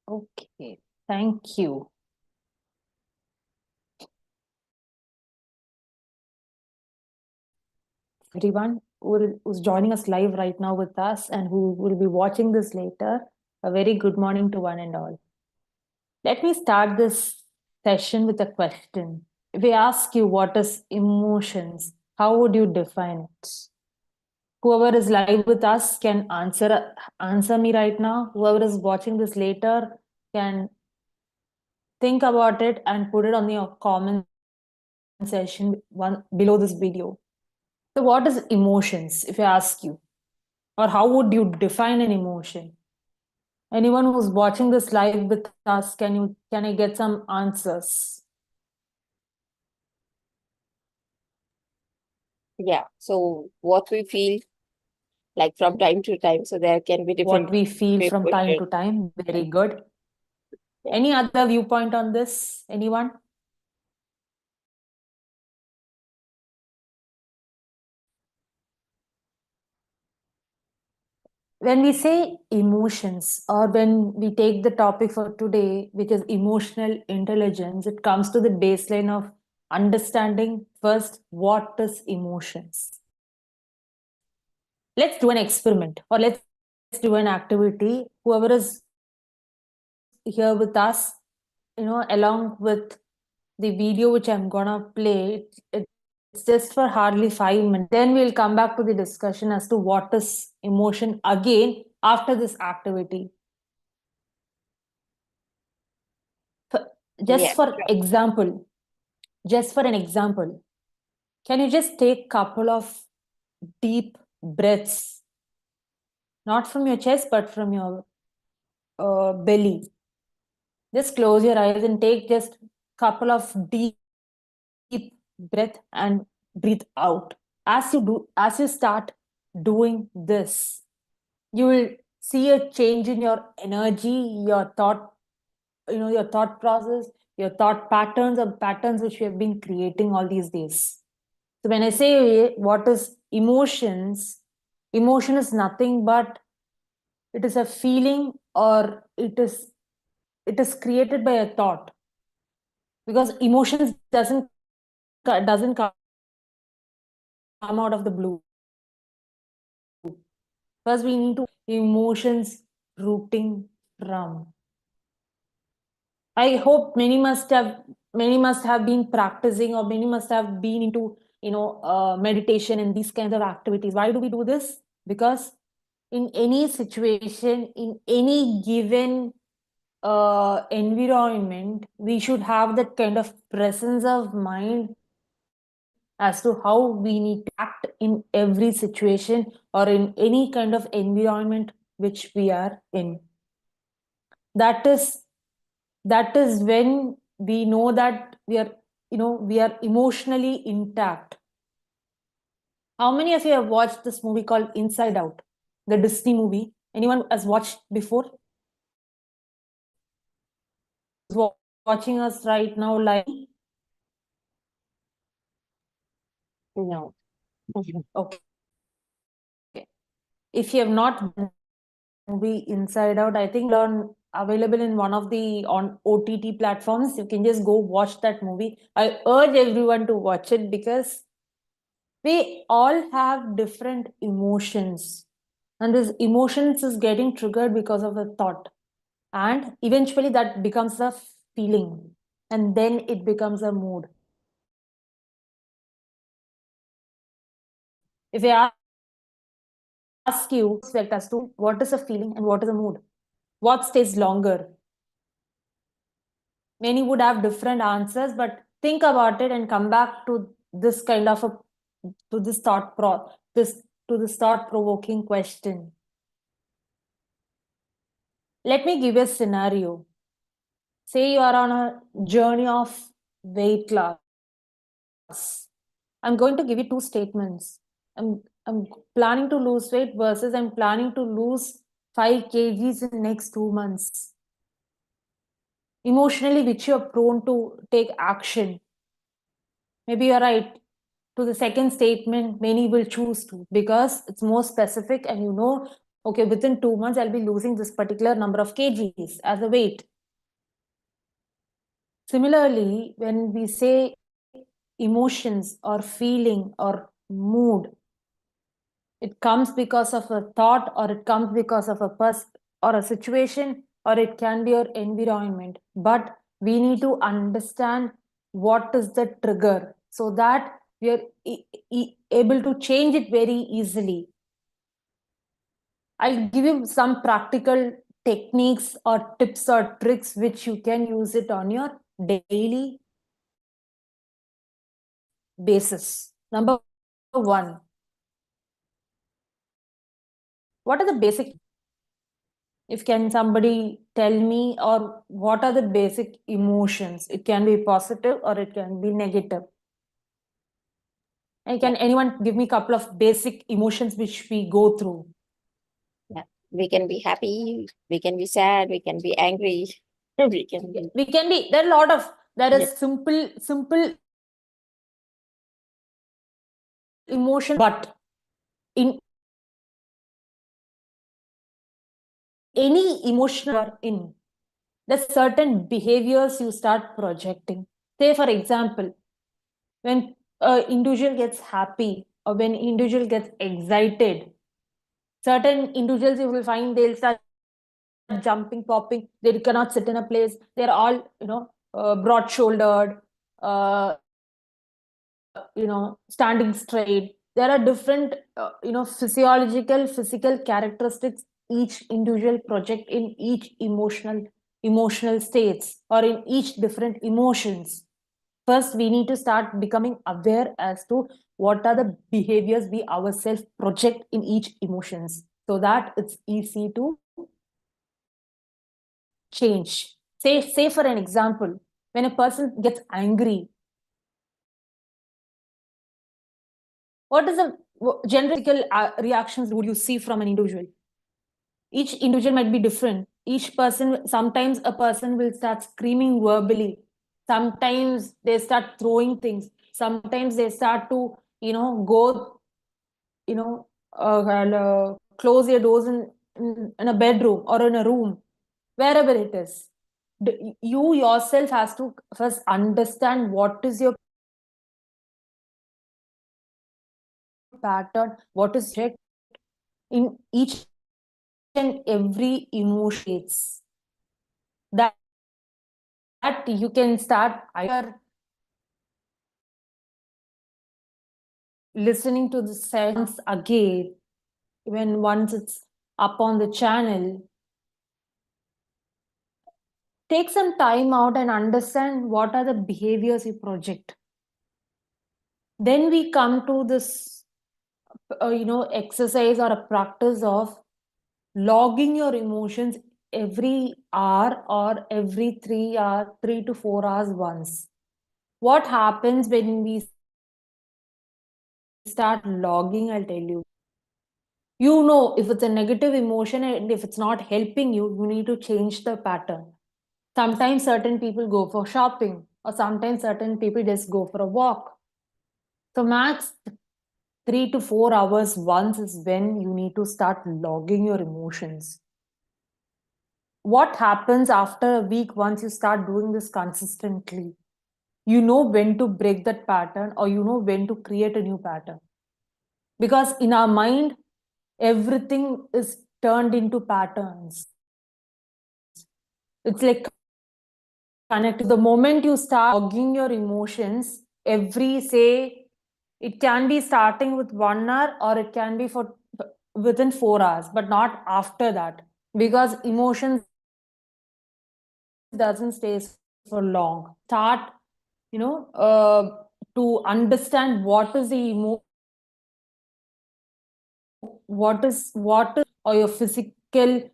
Okay, thank you. Everyone who's joining us live right now with us and who will be watching this later, a very good morning to one and all. Let me start this session with a question. If we ask you what is emotions, how would you define it? Whoever is live with us can answer me right now. Whoever is watching this later can think about it and put it on your comment section one below this video. So, what is emotions? If I ask you, or how would you define an emotion? Anyone who's watching this live with us, can I get some answers? Yeah. So what we feel like from time to time. So there can be What different we feel from time emotions. to time. Very good. Yeah. Any other viewpoint on this? Anyone? When we say emotions, or when we take the topic for today, which is emotional intelligence, it comes to the baseline of understanding first what is emotions. Let's do an experiment, or let's do an activity. Whoever is here with us, along with the video which I'm gonna play, it's just for hardly 5 minutes. Then we'll come back to the discussion as to what is emotion again after this activity. Yeah. Just for example, just for an example, can you just take couple of deep breaths, not from your chest but from your belly? Just close your eyes and take just couple of deep breath and breathe out. As you start doing this, you will see a change in your energy, your thought, your thought process, your thought patterns, or patterns which we have been creating all these days. So when I say what is emotions, emotion is nothing but it is a feeling, or it is created by a thought, because emotions doesn't come out of the blue. First we need to emotions rooting from. I hope many must have been practicing, or many must have been into meditation and these kinds of activities. Why do we do this? Because in any situation, in any given environment, we should have that kind of presence of mind as to how we need to act in every situation or in any kind of environment which we are in. That is when we know that we are emotionally intact. How many of you have watched this movie called Inside Out, the Disney movie? Anyone has watched before? Watching us right now live? No. Okay. If you have not movie Inside Out, I think on available in one of the on OTT platforms. You can just go watch that movie. I urge everyone to watch it, because we all have different emotions, and this emotions is getting triggered because of a thought, and eventually that becomes a feeling, and then it becomes a mood. If I ask you as to what is a feeling and what is a mood, what stays longer, many would have different answers, but think about it and come back to this kind of a to this thought pro this to this thought provoking question. Let me give you a scenario. Say you are on a journey of weight loss. I'm going to give you two statements. I'm planning to lose weight versus I'm planning to lose 5 kgs in next 2 months. Emotionally, which you're prone to take action. Maybe you're right. To the second statement, many will choose to, because it's more specific and okay, within 2 months, I'll be losing this particular number of kgs as a weight. Similarly, when we say emotions or feeling or mood, it comes because of a thought, or it comes because of a person or a situation, or it can be your environment. But we need to understand what is the trigger so that we are able to change it very easily. I'll give you some practical techniques or tips or tricks which you can use it on your daily basis. Number one, what are the basic, if can somebody tell me, or what are the basic emotions? It can be positive or it can be negative. And can anyone give me a couple of basic emotions which we go through? Yeah. We can be happy, we can be sad, we can be angry, we can be, there are a lot of, there is yes, simple emotion, but in any emotion you are in, there's certain behaviors you start projecting. Say for example, when individual gets happy or when individual gets excited, certain individuals you will find they'll start jumping, popping, they cannot sit in a place, they're all broad shouldered, uh, standing straight. There are different physical characteristics each individual project in each emotional states or in each different emotions. First we need to start becoming aware as to what are the behaviors we ourselves project in each emotions, so that it's easy to change. Say for an example, when a person gets angry, what is the general reactions would you see from an individual? Each individual might be different. Each person, sometimes a person will start screaming verbally, sometimes they start throwing things, sometimes they start to go close your doors in a bedroom or in a room, wherever it is. You yourself has to first understand what is your pattern, what is check in each and every emotions, that you can start either listening to the sounds again when once it's up on the channel. Take some time out and understand what are the behaviors you project. Then we come to this exercise or a practice of logging your emotions every hour or every 3 hours, 3 to 4 hours once. What happens when we start logging? I'll tell you. If it's a negative emotion and if it's not helping you, you need to change the pattern. Sometimes certain people go for shopping, or sometimes certain people just go for a walk. So max 3 to 4 hours once is when you need to start logging your emotions. What happens after a week once you start doing this consistently? You know when to break that pattern, or you know when to create a new pattern. Because in our mind, everything is turned into patterns. It's like connected. The moment you start logging your emotions, it can be starting with 1 hour or it can be for within 4 hours, but not after that, because emotions doesn't stay for long. Start, to understand what is the what is or your physical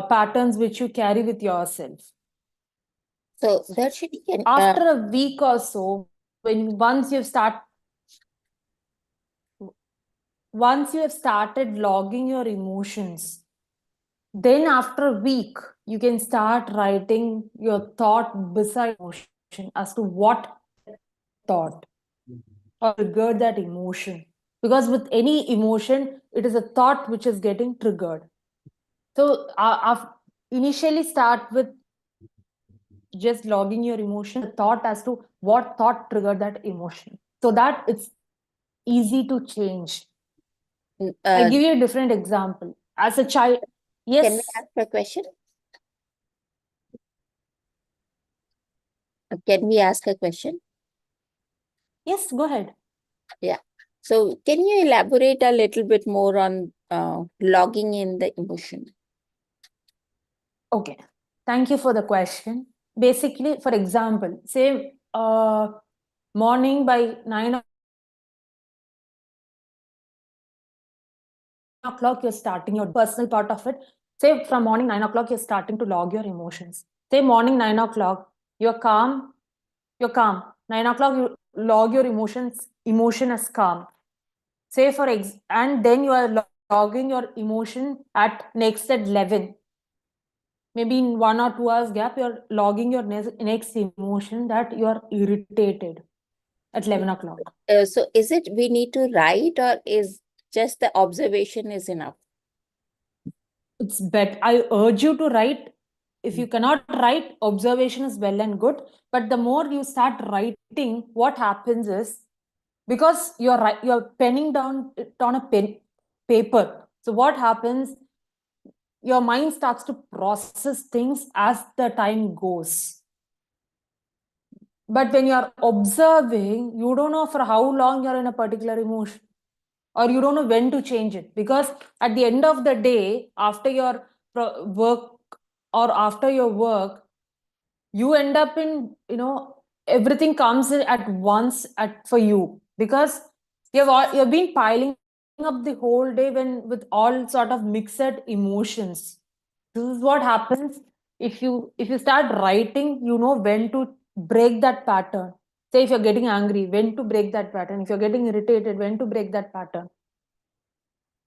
patterns which you carry with yourself. so that should can After a week or so, once you have started logging your emotions, then after a week you can start writing your thought beside emotion as to what thought or triggered that emotion. Because with any emotion, it is a thought which is getting triggered. So initially start with just logging your emotion, the thought as to what thought triggered that emotion, so that it's easy to change. I'll give you a different example. As a child, yes. Can we ask a question? Can we ask a question? Yes, go ahead. Yeah. So can you elaborate a little bit more on logging in the emotion? Okay. Thank you for the question. Basically, for example, say morning by 9 o'clock, you're starting your personal part of it. Say from morning 9 o'clock, you're starting to log your emotions. Say morning 9 o'clock, you're calm. 9 o'clock, you log your emotion as calm. Say and then you are logging your emotion at next at 11. Maybe in 1 or 2 hours gap, you're logging your next emotion that you are irritated at 11 o'clock. So is it we need to write, or is just the observation is enough? It's better. I urge you to write. If you cannot write, observation is well and good. But the more you start writing, what happens is, because you're penning down it on a paper. So what happens? Your mind starts to process things as the time goes. But when you're observing, you don't know for how long you're in a particular emotion, or you don't know when to change it, because at the end of the day, after your work or after your work, you end up in, everything comes in at once for you, because you've been piling up the whole day with all sort of mixed emotions. This is what happens. If you start writing, you know when to break that pattern. Say if you're getting angry, when to break that pattern. If you're getting irritated, when to break that pattern.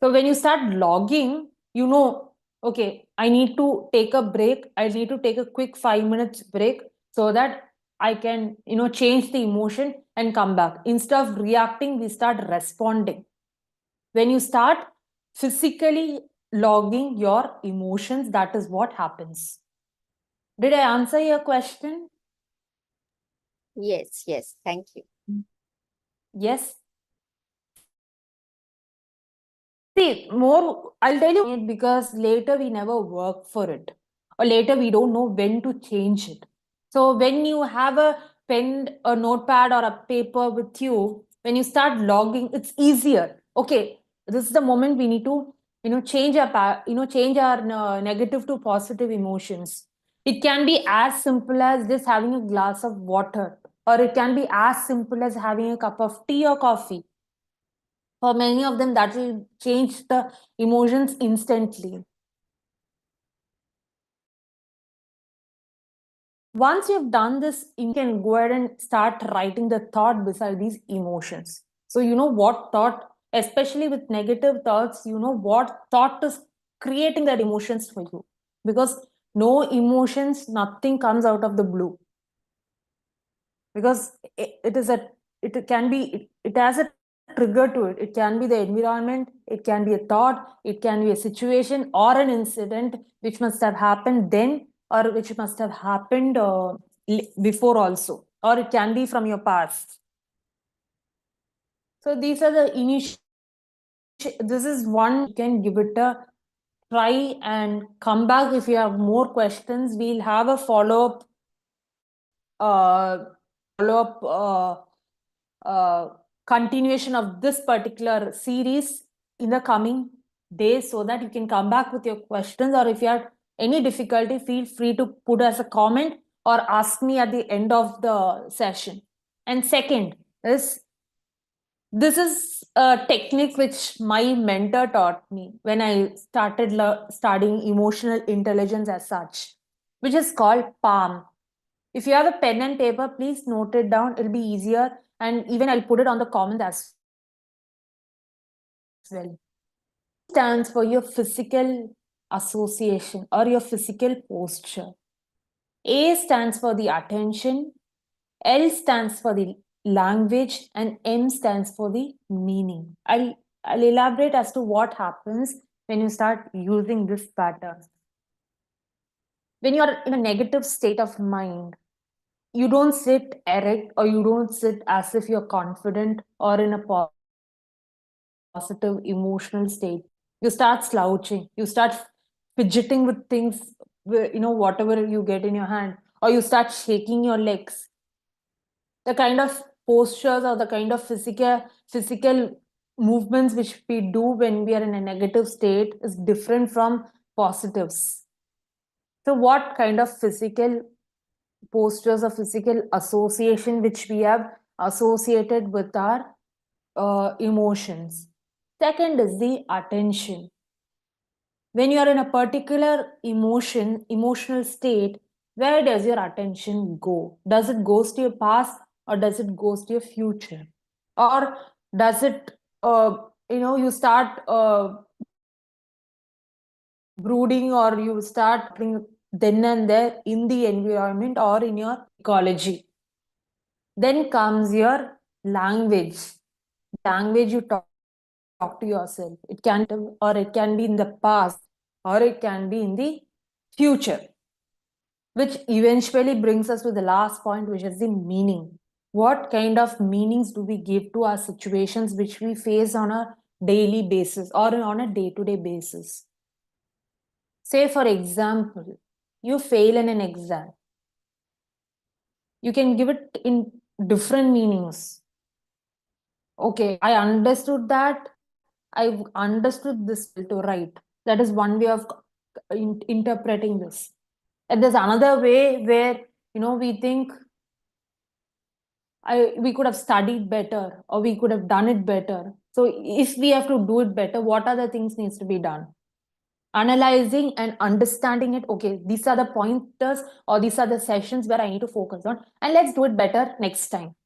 So when you start logging, you know, okay, I need to take a break. I need to take a quick 5 minutes break so that I can, change the emotion and come back. Instead of reacting, we start responding. When you start physically logging your emotions, that is what happens. Did I answer your question? Yes, thank you. Yes. See, more, I'll tell you it, because later we never work for it, or later we don't know when to change it. So when you have a pen, a notepad, or a paper with you, when you start logging, it's easier. Okay, this is the moment we need to, change change our negative to positive emotions. It can be as simple as just having a glass of water, or it can be as simple as having a cup of tea or coffee. For many of them, that will change the emotions instantly. Once you've done this, you can go ahead and start writing the thought beside these emotions. So you know what thought, especially with negative thoughts, you know what thought is creating that emotions for you. Because no emotions, nothing comes out of the blue. Because it can be, it has a trigger to it. It can be the environment, it can be a thought, it can be a situation or an incident which must have happened then, or which must have happened before also, or it can be from your past. So these are the initial, this is one, you can give it a try and come back if you have more questions. We'll have a follow-up uh, continuation of this particular series in the coming days, so that you can come back with your questions, or if you have any difficulty, feel free to put as a comment or ask me at the end of the session. And second is, this is a technique which my mentor taught me when I started studying emotional intelligence as such, which is called PALM. If you have a pen and paper, please note it down. It'll be easier. And even I'll put it on the comment as well. Stands for your physical association or your physical posture. A stands for the attention. L stands for the language, and M stands for the meaning. I'll elaborate as to what happens when you start using this pattern. When you are in a negative state of mind, you don't sit erect or you don't sit as if you're confident or in a positive emotional state. You start slouching, you start fidgeting with things, whatever you get in your hand, or you start shaking your legs. The kind of postures or the kind of physical movements which we do when we are in a negative state is different from positives. So what kind of physical postures or physical association which we have associated with our emotions? Second is the attention. When you are in a particular emotional state, where does your attention go? Does it goes to your past or does it goes to your future? Or does it, you start brooding or you start then and there in the environment or in your ecology? Then comes your language. Language you talk to yourself. It can or it can be in the past or it can be in the future, which eventually brings us to the last point, which is the meaning. What kind of meanings do we give to our situations which we face on a daily basis or on a day-to-day basis? Say, for example, you fail in an exam. You can give it in different meanings. Okay, I understood that. I understood this to write. That is one way of interpreting this. And there's another way where, we think we could have studied better or we could have done it better. So if we have to do it better, what other things needs to be done? Analyzing and understanding it. Okay, these are the pointers or these are the sessions where I need to focus on, and let's do it better next time.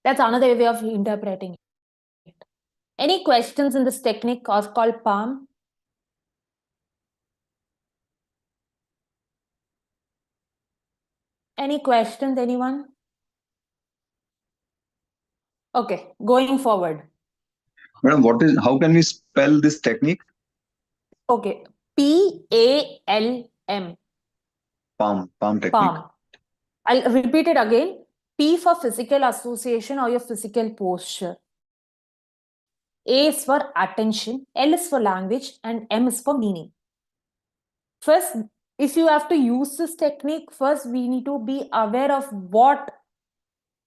That's another way of interpreting it. Any questions in this technique called palm? Any questions, anyone? Okay, going forward. Madam, how can we spell this technique? Okay, PALM. Palm technique. Palm. I'll repeat it again. P for physical association or your physical posture. A is for attention, L is for language, and M is for meaning. First, if you have to use this technique, first we need to be aware of what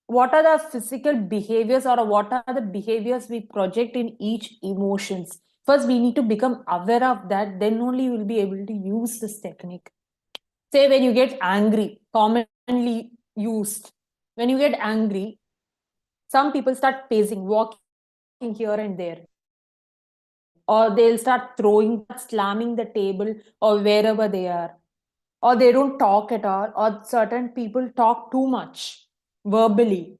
are the physical behaviors or what are the behaviors we project in each emotions. First, we need to become aware of that. Then only you will be able to use this technique. Say when you get angry, commonly used. When you get angry, some people start pacing, walking here and there. Or they'll start slamming the table or wherever they are. Or they don't talk at all. Or certain people talk too much verbally.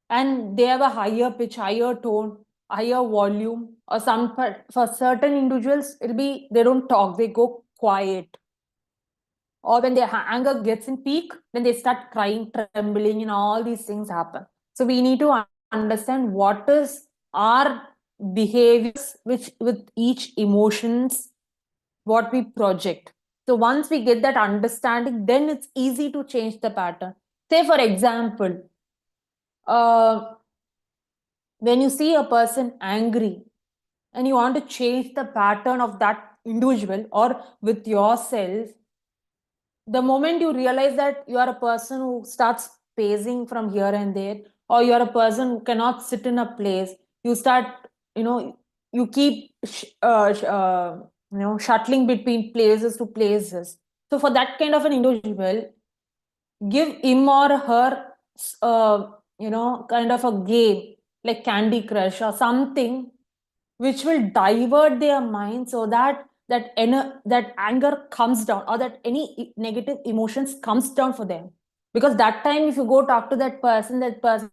And they have a higher pitch, higher tone, higher volume. Or for certain individuals, it'll be they don't talk, they go quiet. Or when their anger gets in peak, then they start crying, trembling, and all these things happen. So we need to understand what is our behaviors which with each emotions, what we project. So once we get that understanding, then it's easy to change the pattern. Say, for example, when you see a person angry and you want to change the pattern of that individual or with yourself, the moment you realize that you are a person who starts pacing from here and there, or you are a person who cannot sit in a place, you start, you keep, shuttling between places to places. So for that kind of an individual, give him or her, kind of a game like Candy Crush or something which will divert their mind so that that anger comes down or that any negative emotions comes down for them. Because that time if you go talk to that person is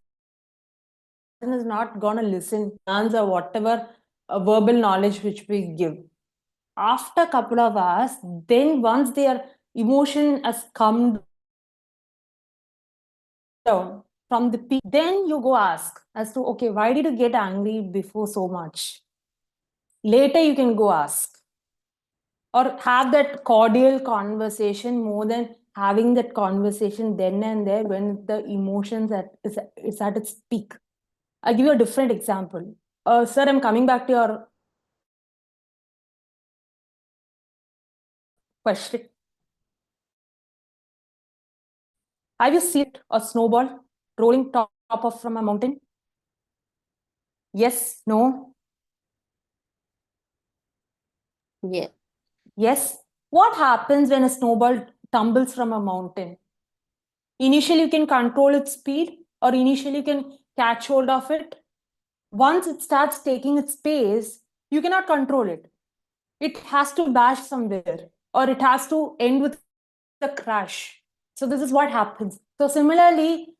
not going to listen or whatever verbal knowledge which we give. After a couple of hours, then once their emotion has come down from the peak, then you go ask as to, okay, why did you get angry before so much? Later you can go ask. or have that cordial conversation more than having that conversation then and there when the emotions is at its peak. I'll give you a different example. Sir, I'm coming back to your question. Have you seen a snowball rolling top of from a mountain? Yes, no, Yeah. yes. What happens when a snowball tumbles from a mountain? Initially, you can control its speed, or initially, you can catch hold of it. Once it starts taking its pace, you cannot control it. It has to bash somewhere, or it has to end with a crash. So, this is what happens. So, similarly,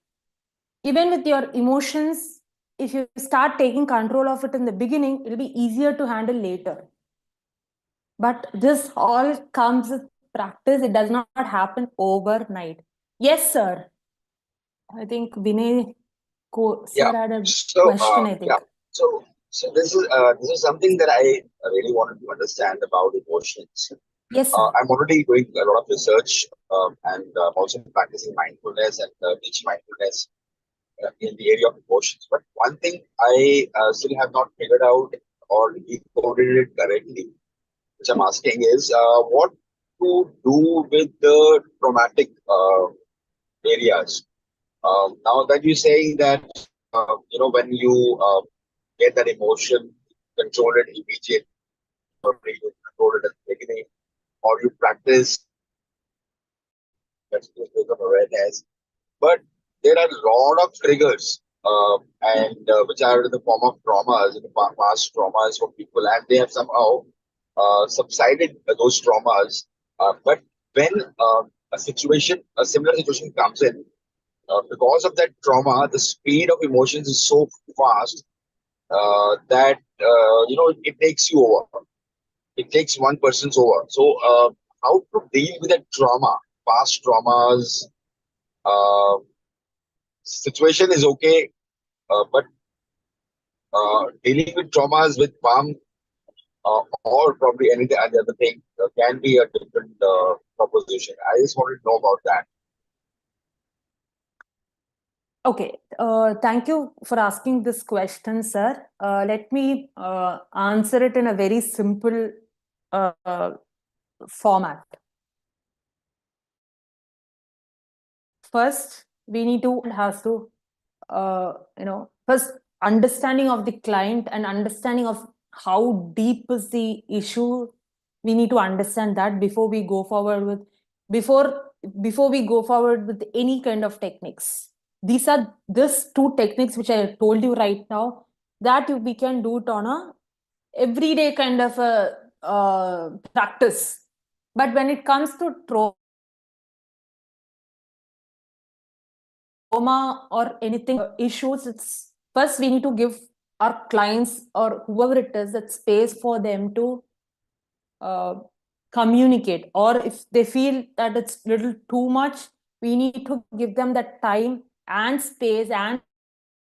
even with your emotions, if you start taking control of it in the beginning, it'll be easier to handle later. But this all comes with practice. It does not happen overnight. Yes, sir. I think Vinay sir had a question, I think. So this is something that I really wanted to understand about emotions. Yes, sir. I'm already doing a lot of research and also practicing mindfulness and teaching mindfulness in the area of emotions. But one thing I still have not figured out or decoded it correctly, which I'm asking is what to do with the traumatic areas. Now that you're saying that, when you get that emotion, control it immediately, or you control it at the beginning, or you practice that state of awareness. But there are a lot of triggers, and which are in the form of traumas, in the past traumas for people, and they have somehow subsided those traumas. But when a similar situation comes in, because of that trauma, the speed of emotions is so fast that it takes you over. It takes one person's over. So, how to deal with that trauma, past traumas? Uh, Situation is okay, but dealing with traumas with calm or probably any other thing can be a different proposition. I just wanted to know about that. Okay, thank you for asking this question, sir. Let me answer it in a very simple format. First, we need to has to first understanding of the client and understanding of how deep is the issue. We need to understand that before we go forward with before we go forward with any kind of techniques. These are these two techniques which I told you right now that we can do it on a everyday kind of a practice. But when it comes to trauma or anything issues, it's first we need to give our clients or whoever it is that space for them to communicate, or if they feel that it's little too much, we need to give them that time and space and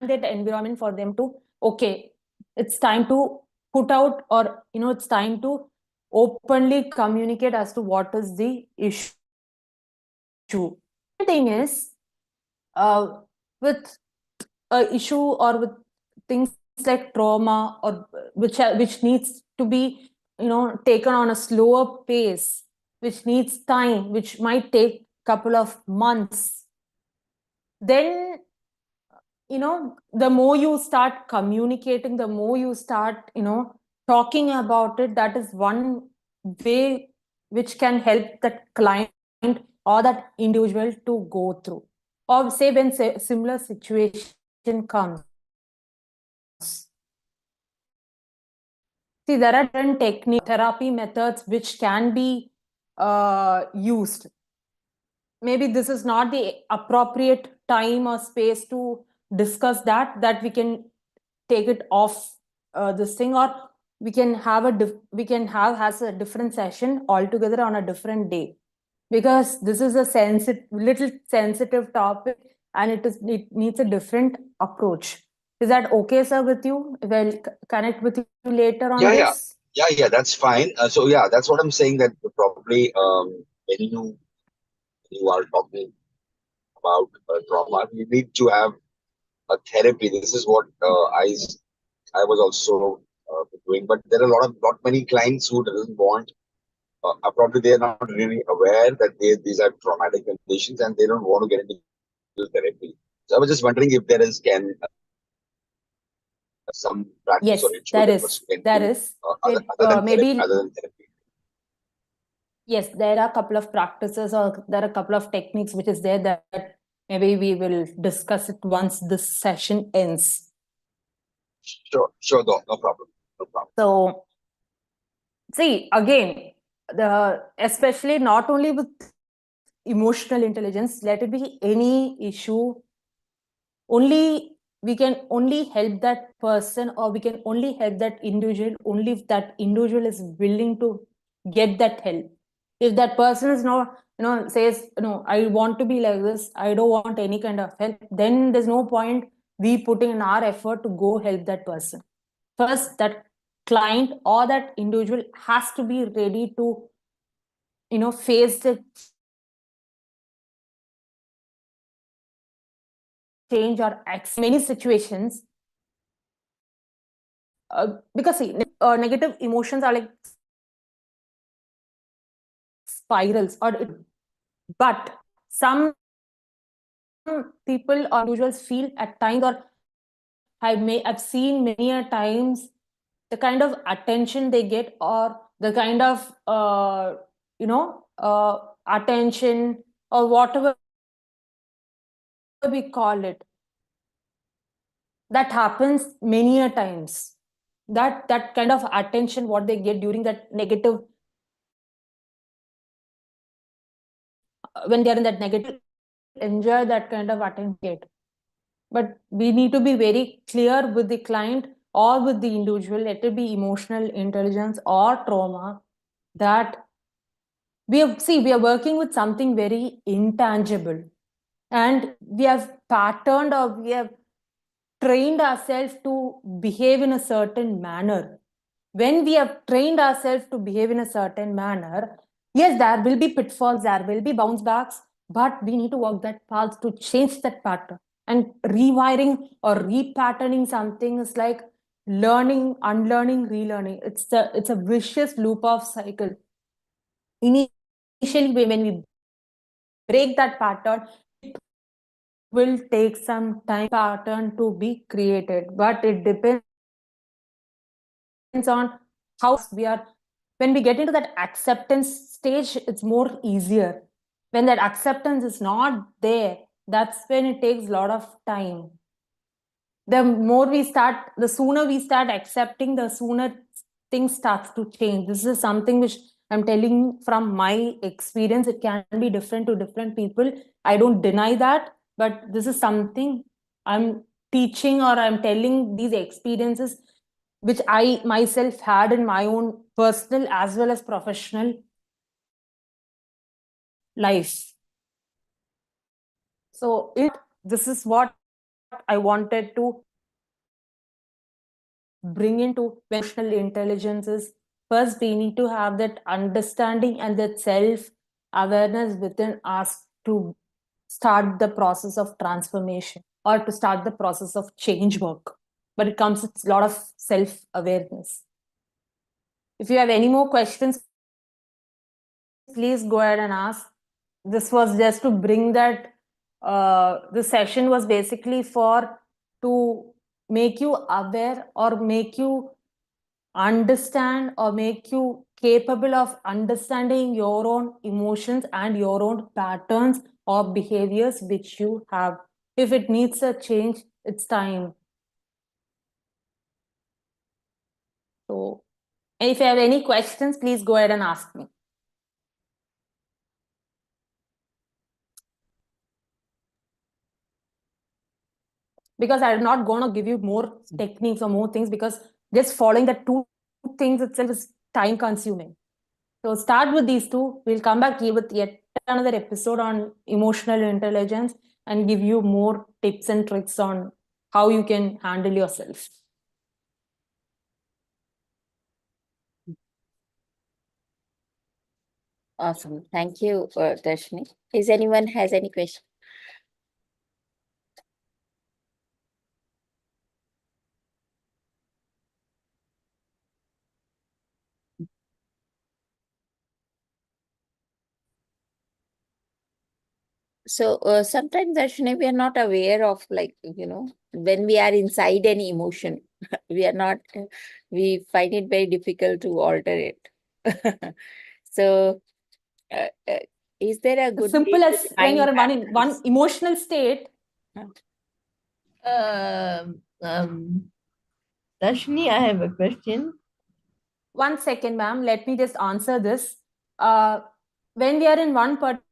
that environment for them to, okay, it's time to put out, or it's time to openly communicate as to what is the issue. The thing is, with a issue or with things like trauma, or which needs to be taken on a slower pace, which needs time, which might take couple of months, then the more you start communicating, the more you start talking about it, that is one way which can help that client or that individual to go through. Or say when similar situation comes, see, there are different technique therapy methods which can be used. Maybe this is not the appropriate time or space to discuss that we can take it off this thing, or we can have has a different session altogether on a different day, because this is a little sensitive topic, and it needs a different approach. Is that okay, sir, with you? We'll connect with you later on Yeah, this. Yeah, that's fine. So yeah, that's what I'm saying. That probably when you are talking about trauma, you need to have a therapy. This is what I was also doing. But there are lot many clients who doesn't want. Probably they are not really aware that these are traumatic conditions and they don't want to get into therapy. So I was just wondering if there is can some practice or Yes, ritual that person can there do is. Maybe other than therapy. yes, there are a couple of practices or there are a couple of techniques which is there that maybe we will discuss it once this session ends. Sure, no problem, no problem. So see again, especially not only with emotional intelligence, let it be any issue, only we can only help that person or we can only help that individual only if that individual is willing to get that help. If that person is not, says, no, I want to be like this, I don't want any kind of help, then there's no point we putting in our effort to go help that person. First, that client or that individual has to be ready to, face the change or accept many situations. Because see, negative emotions are like spirals but some people or individuals feel at times, or I've seen many a times, the kind of attention they get or the kind of attention or whatever we call it, that happens many a times, that kind of attention what they get during that negative, when they are in that negative, enjoy that kind of attention. But we need to be very clear with the client or with the individual, let it be emotional intelligence or trauma, that we are working with something very intangible, and we have patterned or we have trained ourselves to behave in a certain manner. When we have trained ourselves to behave in a certain manner, yes, there will be pitfalls, there will be bounce backs, but we need to walk that path to change that pattern. And rewiring or repatterning something is like learning, unlearning, relearning. It's a vicious loop of cycle. Initially, when we break that pattern, it will take some time pattern to be created, but it depends on how we are. When we get into that acceptance stage, it's more easier. When that acceptance is not there, that's when it takes a lot of time. The sooner we start accepting, the sooner things starts to change. This is something which I'm telling from my experience. It can be different to different people, I don't deny that, but this is something I'm teaching or I'm telling these experiences which I myself had in my own personal as well as professional life. So this is what I wanted to bring into emotional intelligence. Is first we need to have that understanding and that self awareness within us to start the process of transformation or to start the process of change work. But it comes with a lot of self awareness. If you have any more questions, please go ahead and ask. This was just to bring that the session was basically for to make you aware or make you understand or make you capable of understanding your own emotions and your own patterns or behaviors which you have. If it needs a change, it's time. So, and if you have any questions, please go ahead and ask me. Because I'm not going to give you more techniques or more things, because just following the two things itself is time consuming. So start with these two. We'll come back here with yet another episode on emotional intelligence and give you more tips and tricks on how you can handle yourself. Awesome. Thank you, Dharshani. Is anyone has any question? So sometimes Darshini, we are not aware of, like, when we are inside any emotion, we are not, we find it very difficult to alter it. So uh, uh, is there a good way Simple to as when you're in remind one ourselves? emotional state. Dharshini, I have a question. 1 second, ma'am. Let me just answer this. When we are in one particular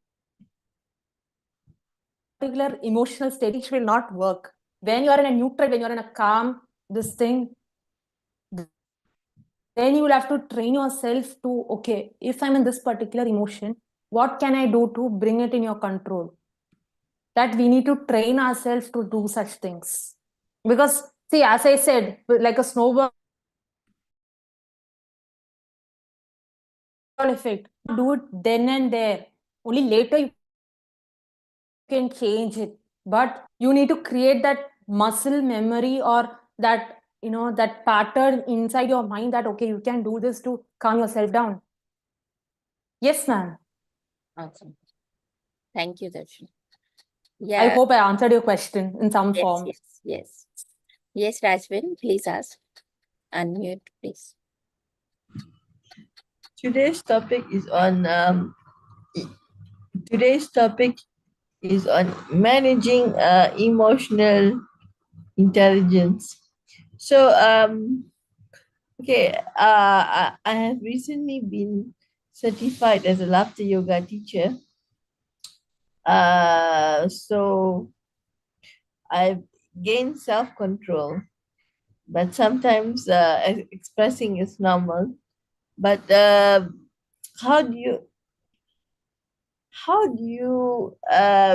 emotional state, it will not work. When you are in a neutral, when you are in a calm, this thing, then you will have to train yourself to, okay, if I'm in this particular emotion, what can I do to bring it in your control? That we need to train ourselves to do such things. Because, see, as I said, like a snowball effect, do it then and there. Only later you can change it. But you need to create that muscle memory or that, that pattern inside your mind that, okay, you can do this to calm yourself down. Yes, ma'am. Awesome. Thank you, Darshini. I Yeah. hope I answered your question in some Yes, form. yes. Yes, Rajvin, please ask. Unmute, please. Today's topic is on managing emotional intelligence. So okay, I have recently been certified as a laughter yoga teacher. So I've gained self-control, but sometimes expressing is normal. But how do you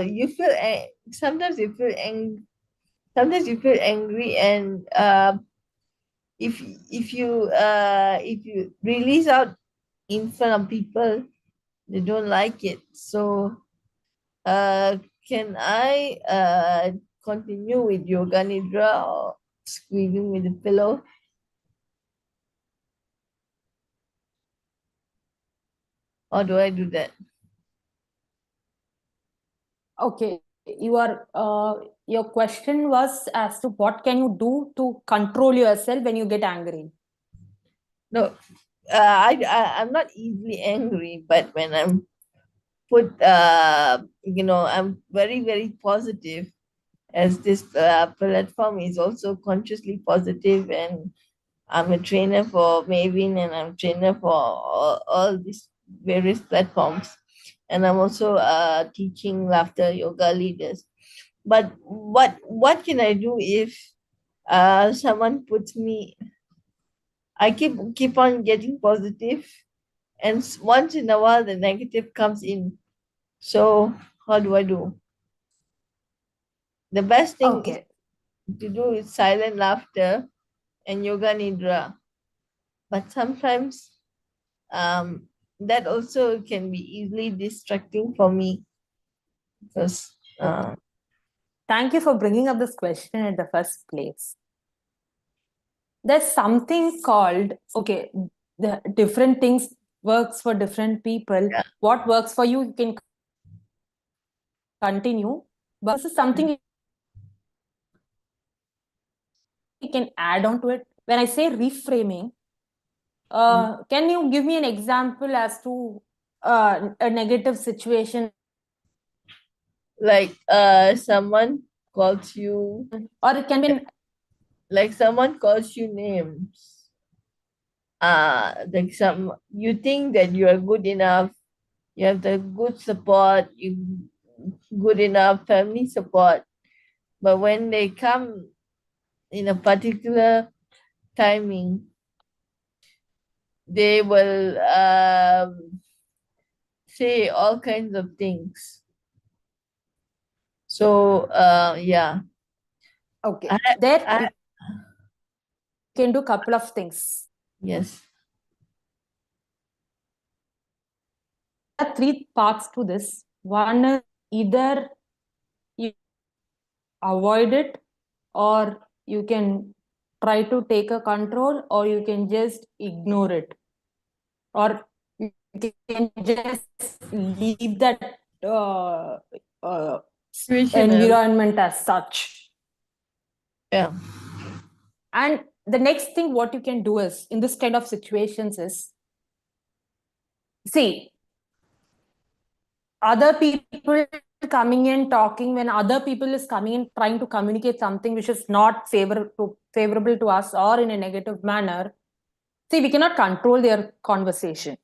you feel sometimes you feel angry, and if you release out in front of people, they don't like it. So can I continue with yoga nidra or squeezing with the pillow? Or do I do that? Okay, your question was as to what can you do to control yourself when you get angry? No, I'm not easily angry, but when I'm put, I'm very, very positive, as this platform is also consciously positive, and I'm a trainer for Maven, and I'm a trainer for all these various platforms. And I'm also teaching laughter yoga leaders. But what can I do if someone puts me? I keep on getting positive, and once in a while the negative comes in. So how do I do? The best thing Okay. to do is silent laughter and yoga nidra. But sometimes that also can be easily distracting for me, because Thank you for bringing up this question in the first place. There's something called, okay, the different things works for different people. Yeah. What works for you can continue, but this is something you can add on to it. When I say reframing, can you give me an example as to a negative situation, like someone calls you, or it can be like someone calls you names, like you think that you are good enough, you have the good support, you good enough family support, but when they come in a particular timing, they will say all kinds of things. So yeah. okay. I- There I- you can do a couple of things. yes. are three parts to this. One is either you avoid it, or you can try to take a control, or you can just ignore it, or you can just leave that uh, Situation, environment as such. yeah. And the next thing what you can do is, in this kind of situations, is see other people coming in talking, when other people is coming in trying to communicate something which is not favorable to us or in a negative manner. See, we cannot control their conversation.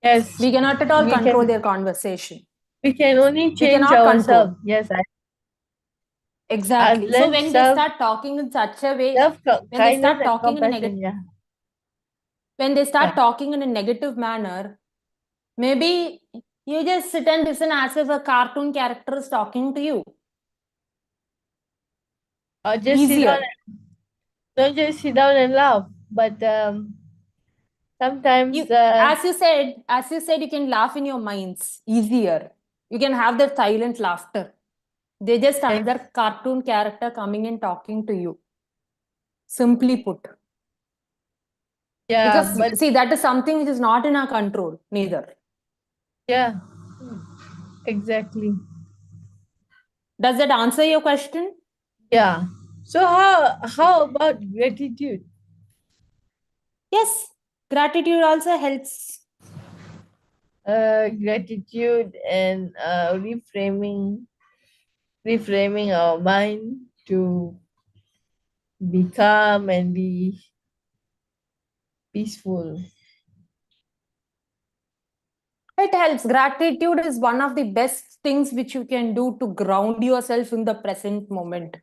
Yes. We cannot at all We control can- their conversation. We can only We change cannot ourselves. control. Yes, Exactly. I've So learned when they start talking in such a way, when they kindness start and talking in a compassion. negative, Yeah. when they start Yeah. talking in a negative manner, maybe you just sit and listen as if a cartoon character is talking to you. Or just sit down. Easier. Don't just sit down and laugh, but sometimes You, as you said, you can laugh in your minds. Easier. You can have that silent laughter. They just another cartoon character coming and talking to you. Simply put. yeah, Because but see, that is something which is not in our control, neither. yeah, exactly. Does that answer your question? Yeah. So how about gratitude? Yes. Gratitude also helps. Gratitude and reframing our mind to be calm and be peaceful. It helps. Gratitude is one of the best things which you can do to ground yourself in the present moment.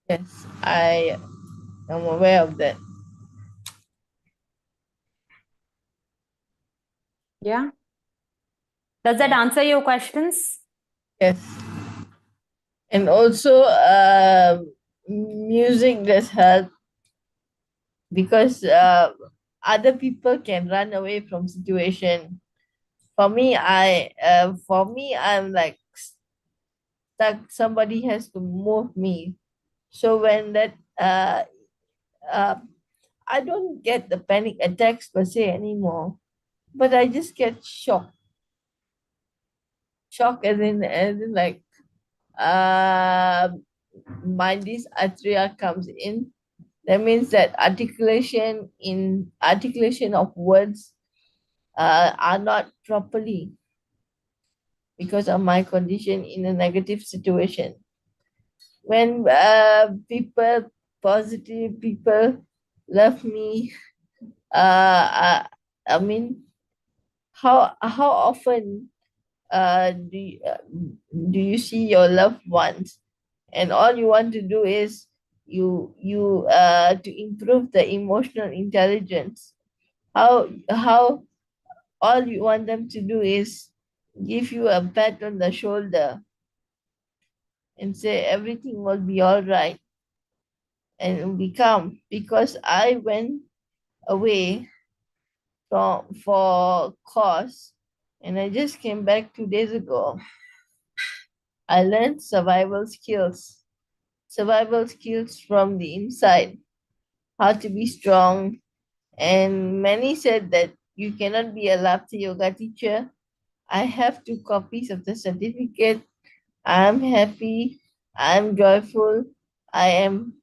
Yes, I am aware of that. Yeah. Does that answer your questions? Yes. And also music does help because other people can run away from situation. For me, I'm like stuck. Somebody has to move me. So when that uh, I don't get the panic attacks per se anymore, but I just get shocked. Shock as in like uh my dysarthria comes in. That means that articulation of words are not properly because of my condition in a negative situation. When positive people love me, I mean, how often do you see your loved ones, and all you want to do is you to improve the emotional intelligence. How all you want them to do is give you a pat on the shoulder and say everything will be all right and be calm, because I went away for course and I just came back 2 days ago. I learned survival skills from the inside, how to be strong. And many said that you cannot be a laughter yoga teacher. I have 2 copies of the certificate. I'm happy. I'm joyful. I am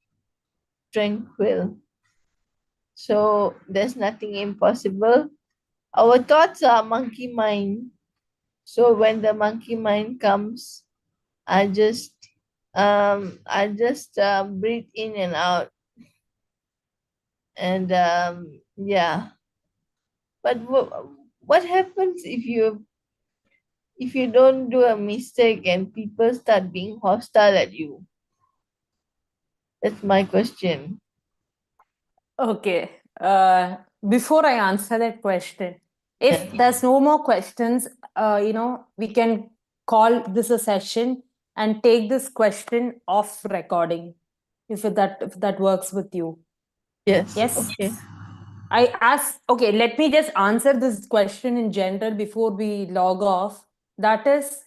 tranquil. So there's nothing impossible. Our thoughts are monkey mind. So when the monkey mind comes, I just breathe in and out, and yeah. But what happens if you don't do a mistake and people start being hostile at you? That's my question. Okay. Before I answer that question, if Yeah. there's no more questions, we can call this a session and take this question off recording, if that works with you. Yes. Yes. Okay. Okay, let me just answer this question in general before we log off. That is,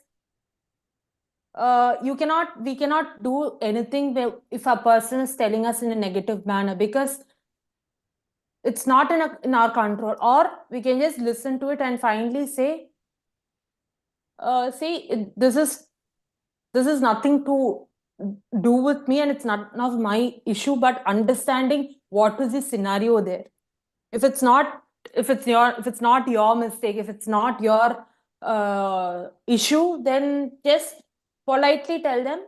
we cannot do anything if a person is telling us in a negative manner, because it's not in our control. Or we can just listen to it and finally say, this is nothing to do with me, and it's not of my issue, but understanding what is the scenario there. If it's not your mistake, if it's not your issue, then just politely tell them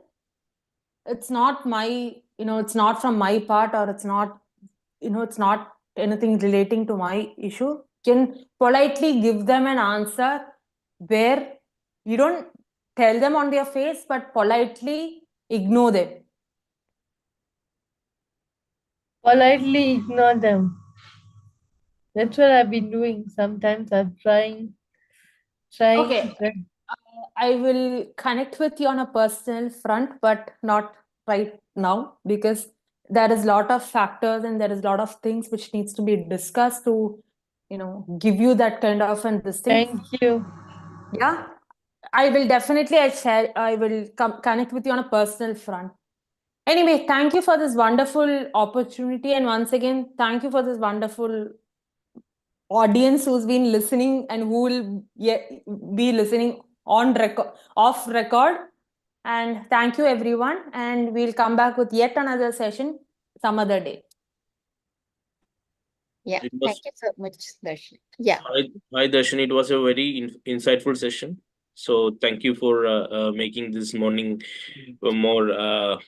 it's not my, it's not from my part, or it's not, it's not anything relating to my issue. Can politely give them an answer where you don't tell them on their face, but politely ignore them. Politely ignore them. That's what I've been doing. Sometimes I'm trying Okay. to I will connect with you on a personal front, but not right now, because there is a lot of factors and there is a lot of things which needs to be discussed to, give you that kind of and this thing. Thank you. Yeah, I will definitely I will connect with you on a personal front. Anyway, thank you for this wonderful opportunity, and once again, thank you for this wonderful audience who's been listening and who will be listening off record. And thank you everyone, and we'll come back with yet another session some other day. Yeah, It thank was you so much, Darshan. Yeah, Hi Darshan. It was a very insightful session. So thank you for making this morning more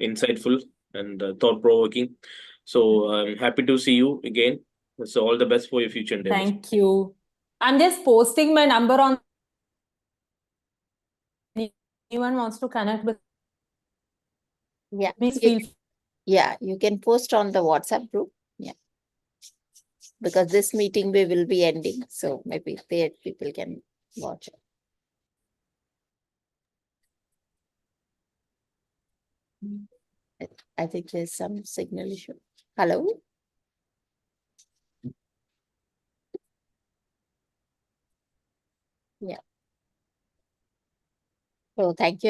insightful and thought provoking. So I'm happy to see you again. So all the best for your future endeavors. Thank you. I'm just posting my number on. Anyone wants to connect with yeah, please you, feel. yeah. You can post on the WhatsApp group. Yeah, because this meeting we will be ending, so maybe there people can watch it. I think there's some signal issue. Hello? Yeah. So thank you.